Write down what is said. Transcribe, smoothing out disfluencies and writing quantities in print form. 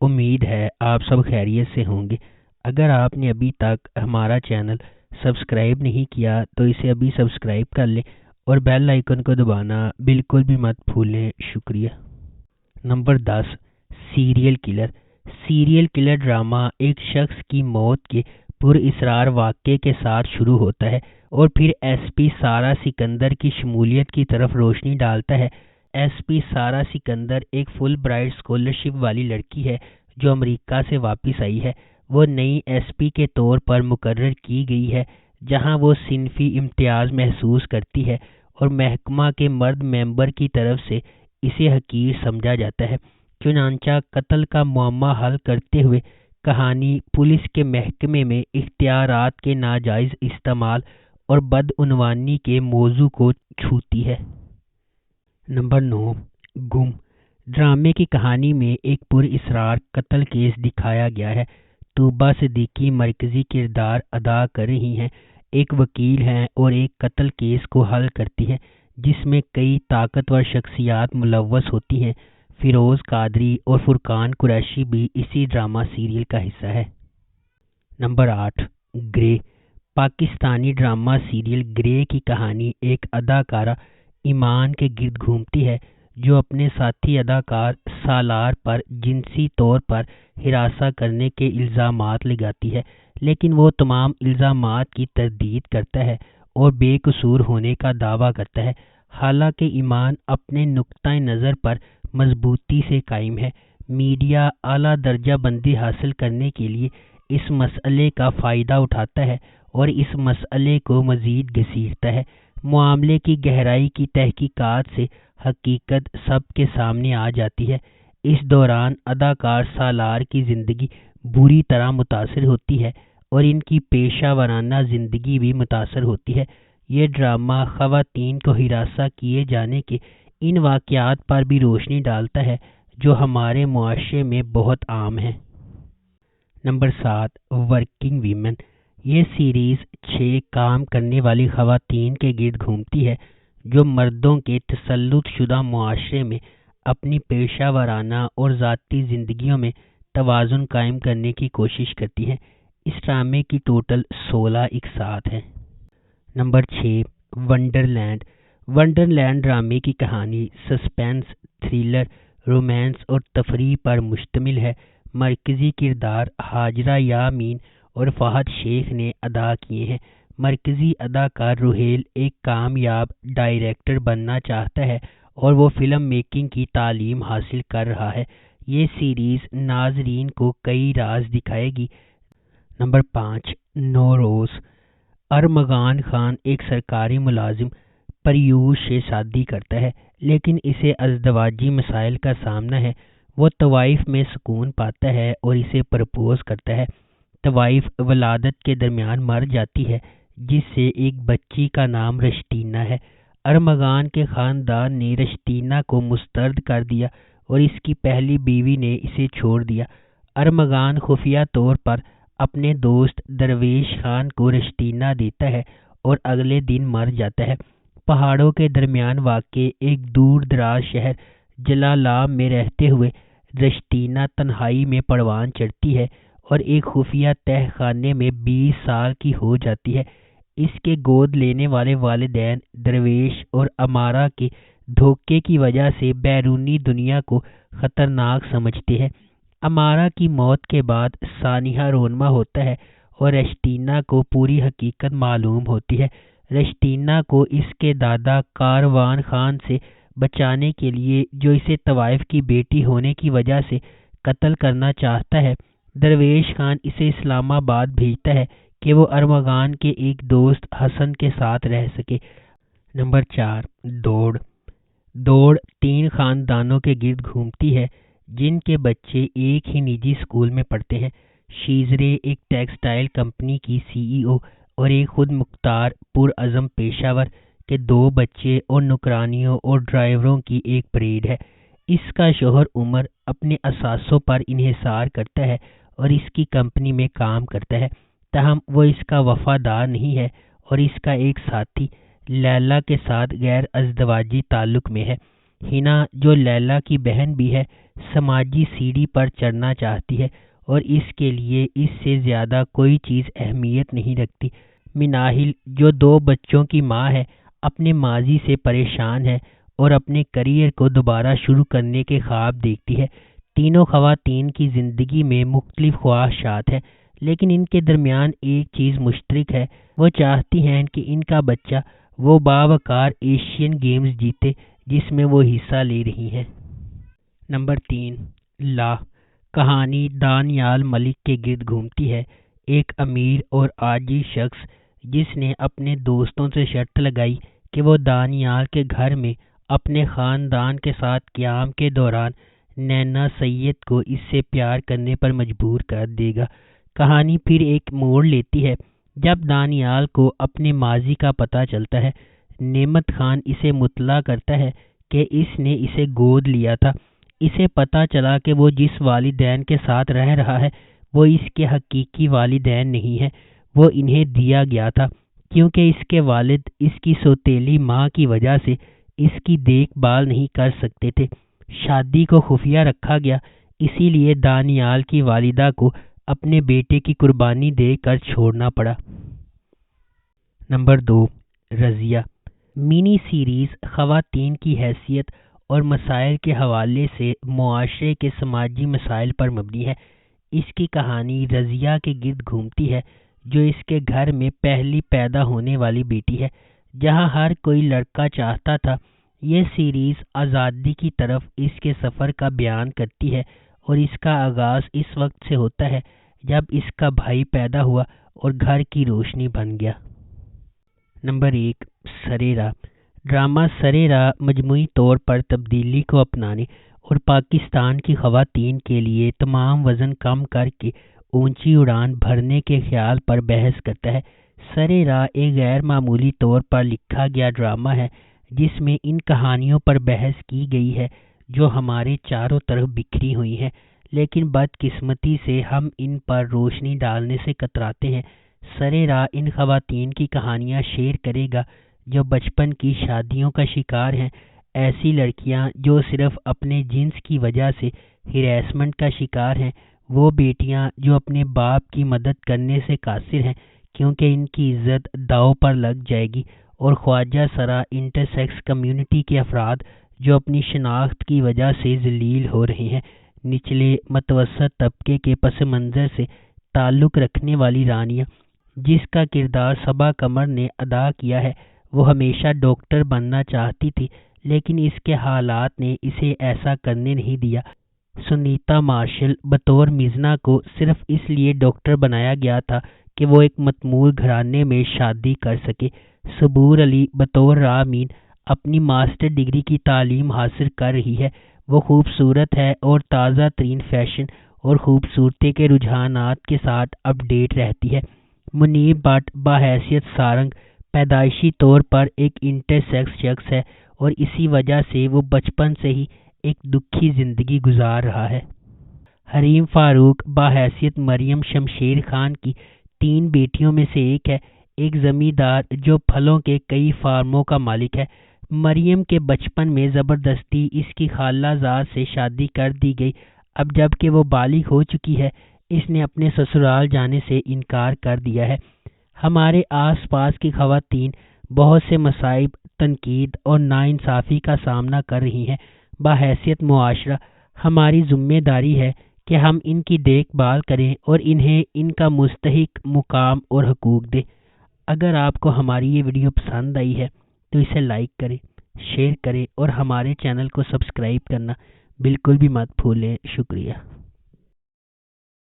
امید ہے آپ سب خیریت سے ہوں گے۔ اگر آپ نے ابھی تک ہمارا چینل سبسکرائب نہیں کیا تو اسے ابھی سبسکرائب کر لیں اور بیل آئیکن کو دبانا بالکل بھی مت بھولیں۔ شکریہ۔ Number 10، serial killer. Serial killer drama ایک شخص کی موت کے پر اسرار واقعے کے ساتھ شروع ہوتا ہے اور پھر ایس پی سارہ سکندر کی شمولیت کی طرف روشنی ڈالتا ہے۔ ایس پی سارہ سکندر ایک فل برائٹ اسکالرشپ والی لڑکی ہے جو امریکہ سے واپس آئی ہے۔ وہ نئی ایس پی کے طور پر مقرر کی گئی ہے جہاں وہ صنفی امتیاز محسوس کرتی ہے اور محکمہ کے مرد ممبر کی طرف سے اسے حقیر سمجھا جاتا ہے۔ چنانچہ قتل کا معمہ حل کرتے ہوئے کہانی پولیس کے محکمے میں اختیارات کے ناجائز استعمال اور بدعنوانی کے موضوع کو چھوتی ہے۔ نمبر 9، گم۔ ڈرامے کی کہانی میں ایک پر اسرار قتل کیس دکھایا گیا ہے۔ طوبہ صدیقی مرکزی کردار ادا کر رہی ہیں، ایک وکیل ہیں اور ایک قتل کیس کو حل کرتی ہیں جس میں کئی طاقتور شخصیات ملوث ہوتی ہیں۔ فیروز قادری اور فرقان قریشی بھی اسی ڈرامہ سیریل کا حصہ ہے۔ نمبر 8، گرے۔ پاکستانی ڈرامہ سیریل گرے کی کہانی ایک اداکارہ ایمان کے گرد گھومتی ہے جو اپنے ساتھی اداکار سالار پر جنسی طور پر ہراساں کرنے کے الزامات لگاتی ہے، لیکن وہ تمام الزامات کی تردید کرتا ہے اور بے قصور ہونے کا دعویٰ کرتا ہے۔ حالانکہ ایمان اپنے نقطۂ نظر پر مضبوطی سے قائم ہے، میڈیا اعلیٰ درجہ بندی حاصل کرنے کے لیے اس مسئلے کا فائدہ اٹھاتا ہے اور اس مسئلے کو مزید گھسیٹتا ہے۔ معاملے کی گہرائی کی تحقیقات سے حقیقت سب کے سامنے آ جاتی ہے۔ اس دوران اداکار سالار کی زندگی بری طرح متاثر ہوتی ہے اور ان کی پیشہ ورانہ زندگی بھی متاثر ہوتی ہے۔ یہ ڈرامہ خواتین کو ہراساں کیے جانے کے ان واقعات پر بھی روشنی ڈالتا ہے جو ہمارے معاشرے میں بہت عام ہیں۔ Number 7، working women. یہ سیریز 6 کام کرنے والی خواتین کے گرد گھومتی ہے جو مردوں کے تسلط شدہ معاشرے میں اپنی پیشہ ورانہ اور ذاتی زندگیوں میں توازن قائم کرنے کی کوشش کرتی ہیں۔ اس ڈرامے کی ٹوٹل 16 اقساط ہیں۔ نمبر 6، ونڈرلینڈ۔ ونڈرلینڈ ڈرامے کی کہانی سسپینس، تھرلر، رومانس اور تفریح پر مشتمل ہے۔ مرکزی کردار ہاجرہ یامین اور فہد شیخ نے ادا کیے ہیں۔ مرکزی اداکار روہیل ایک کامیاب ڈائریکٹر بننا چاہتا ہے اور وہ فلم میکنگ کی تعلیم حاصل کر رہا ہے۔ یہ سیریز ناظرین کو کئی راز دکھائے گی۔ نمبر 5، نوروز۔ ارمغان خان ایک سرکاری ملازم پریوش سے شادی کرتا ہے لیکن اسے ازدواجی مسائل کا سامنا ہے۔ وہ طوائف میں سکون پاتا ہے اور اسے پرپوز کرتا ہے۔ طوائف ولادت کے درمیان مر جاتی ہے جس سے ایک بچی کا نام رشتینہ ہے۔ ارمغان کے خاندان نے رشتینہ کو مسترد کر دیا اور اس کی پہلی بیوی نے اسے چھوڑ دیا۔ ارمغان خفیہ طور پر اپنے دوست درویش خان کو رشتینہ دیتا ہے اور اگلے دن مر جاتا ہے۔ پہاڑوں کے درمیان واقع ایک دور دراز شہر جلالام میں رہتے ہوئے رشتینہ تنہائی میں پروان چڑھتی ہے اور ایک خفیہ تہہ خانے میں 20 سال کی ہو جاتی ہے۔ اس کے گود لینے والے والدین درویش اور امارہ کے دھوکے کی وجہ سے بیرونی دنیا کو خطرناک سمجھتے ہیں۔ امارہ کی موت کے بعد سانحہ رونما ہوتا ہے اور رشتینہ کو پوری حقیقت معلوم ہوتی ہے۔ رشتینہ کو اس کے دادا کاروان خان سے بچانے کے لیے جو اسے طوائف کی بیٹی ہونے کی وجہ سے قتل کرنا چاہتا ہے، درویش خان اسے اسلام آباد بھیجتا ہے کہ وہ ارمغان کے ایک دوست حسن کے ساتھ رہ سکے۔ نمبر 4، دوڑ۔ دوڑ 3 خاندانوں کے گرد گھومتی ہے جن کے بچے ایک ہی نجی اسکول میں پڑھتے ہیں۔ شیزرے ایک ٹیکسٹائل کمپنی کی CEO اور ایک خود مختار پرعزم پیشہ ور کے 2 بچے اور نوکرانیوں اور ڈرائیوروں کی ایک پریڈ ہے۔ اس کا شوہر عمر اپنے اثاثوں پر انحصار کرتا ہے اور اس کی کمپنی میں کام کرتا ہے، تاہم وہ اس کا وفادار نہیں ہے اور اس کا ایک ساتھی لیلا کے ساتھ غیر ازدواجی تعلق میں ہے۔ ہنا جو لیلا کی بہن بھی ہے سماجی سیڑھی پر چڑھنا چاہتی ہے اور اس کے لیے اس سے زیادہ کوئی چیز اہمیت نہیں رکھتی۔ مناہل جو 2 بچوں کی ماں ہے، اپنے ماضی سے پریشان ہے اور اپنے کیریئر کو دوبارہ شروع کرنے کے خواب دیکھتی ہے۔ تینوں خواتین کی زندگی میں مختلف خواہشات ہیں، لیکن ان کے درمیان ایک چیز مشترک ہے، وہ چاہتی ہیں کہ ان کا بچہ وہ باوقار ایشین گیمز جیتے جس میں وہ حصہ لے رہی ہیں۔ نمبر 3، لا۔ کہانی دانیال ملک کے گرد گھومتی ہے، ایک امیر اور عاجز شخص جس نے اپنے دوستوں سے شرط لگائی کہ وہ دانیال کے گھر میں اپنے خاندان کے ساتھ قیام کے دوران نینا سید کو اس سے پیار کرنے پر مجبور کر دے گا۔ کہانی پھر ایک موڑ لیتی ہے جب دانیال کو اپنے ماضی کا پتہ چلتا ہے۔ نعمت خان اسے مطلع کرتا ہے کہ اس نے اسے گود لیا تھا۔ اسے پتہ چلا کہ وہ جس والدین کے ساتھ رہ رہا ہے وہ اس کے حقیقی والدین نہیں ہیں، وہ انہیں دیا گیا تھا کیونکہ اس کے والد اس کی سوتیلی ماں کی وجہ سے اس کی دیکھ بھال نہیں کر سکتے تھے۔ شادی کو خفیہ رکھا گیا، اسی لیے دانیال کی والدہ کو اپنے بیٹے کی قربانی دے کر چھوڑنا پڑا۔ نمبر 2، رضیہ۔ منی سیریز خواتین کی حیثیت اور مسائل کے حوالے سے معاشرے کے سماجی مسائل پر مبنی ہے۔ اس کی کہانی رضیہ کے گرد گھومتی ہے جو اس کے گھر میں پہلی پیدا ہونے والی بیٹی ہے، جہاں ہر کوئی لڑکا چاہتا تھا۔ یہ سیریز آزادی کی طرف اس کے سفر کا بیان کرتی ہے اور اس کا آغاز اس وقت سے ہوتا ہے جب اس کا بھائی پیدا ہوا اور گھر کی روشنی بن گیا۔ نمبر 1، سرے راہ۔ ڈرامہ سرے راہ مجموعی طور پر تبدیلی کو اپنانے اور پاکستان کی خواتین کے لیے تمام وزن کم کر کے اونچی اڑان بھرنے کے خیال پر بحث کرتا ہے۔ سرے راہ ایک غیر معمولی طور پر لکھا گیا ڈرامہ ہے جس میں ان کہانیوں پر بحث کی گئی ہے جو ہمارے چاروں طرف بکھری ہوئی ہیں، لیکن بدقسمتی سے ہم ان پر روشنی ڈالنے سے کتراتے ہیں۔ سرے راہ ان خواتین کی کہانیاں شیئر کرے گا جو بچپن کی شادیوں کا شکار ہیں، ایسی لڑکیاں جو صرف اپنے جنس کی وجہ سے ہراسمنٹ کا شکار ہیں، وہ بیٹیاں جو اپنے باپ کی مدد کرنے سے قاصر ہیں کیونکہ ان کی عزت داؤ پر لگ جائے گی، اور خواجہ سرا انٹرسیکس کمیونٹی کے افراد جو اپنی شناخت کی وجہ سے ذلیل ہو رہے ہیں۔ نچلے متوسط طبقے کے پس منظر سے تعلق رکھنے والی رانیہ، جس کا کردار صبا قمر نے ادا کیا ہے، وہ ہمیشہ ڈاکٹر بننا چاہتی تھی لیکن اس کے حالات نے اسے ایسا کرنے نہیں دیا۔ سنیتا مارشل بطور میزنا کو صرف اس لیے ڈاکٹر بنایا گیا تھا کہ وہ ایک متمول گھرانے میں شادی کر سکے۔ صبور علی بطور رامین اپنی ماسٹر ڈگری کی تعلیم حاصل کر رہی ہے، وہ خوبصورت ہے اور تازہ ترین فیشن اور خوبصورتی کے رجحانات کے ساتھ اپ ڈیٹ رہتی ہے۔ منیر بٹ بحیثیت سارنگ پیدائشی طور پر ایک انٹرسیکس شخص ہے اور اسی وجہ سے وہ بچپن سے ہی ایک دکھی زندگی گزار رہا ہے۔ حریم فاروق بحیثیت مریم شمشیر خان کی 3 بیٹیوں میں سے ایک ہے، ایک زمیندار جو پھلوں کے کئی فارموں کا مالک ہے۔ مریم کے بچپن میں زبردستی اس کی خالہ زاد سے شادی کر دی گئی۔ اب جب کہ وہ بالغ ہو چکی ہے، اس نے اپنے سسرال جانے سے انکار کر دیا ہے۔ ہمارے آس پاس کی خواتین بہت سے مصائب، تنقید اور ناانصافی کا سامنا کر رہی ہیں۔ بحیثیت معاشرہ ہماری ذمہ داری ہے کہ ہم ان کی دیکھ بھال کریں اور انہیں ان کا مستحق مقام اور حقوق دیں۔ اگر آپ کو ہماری یہ ویڈیو پسند آئی ہے تو اسے لائک کریں، شیئر کریں اور ہمارے چینل کو سبسکرائب کرنا بالکل بھی مت بھولیں۔ شکریہ۔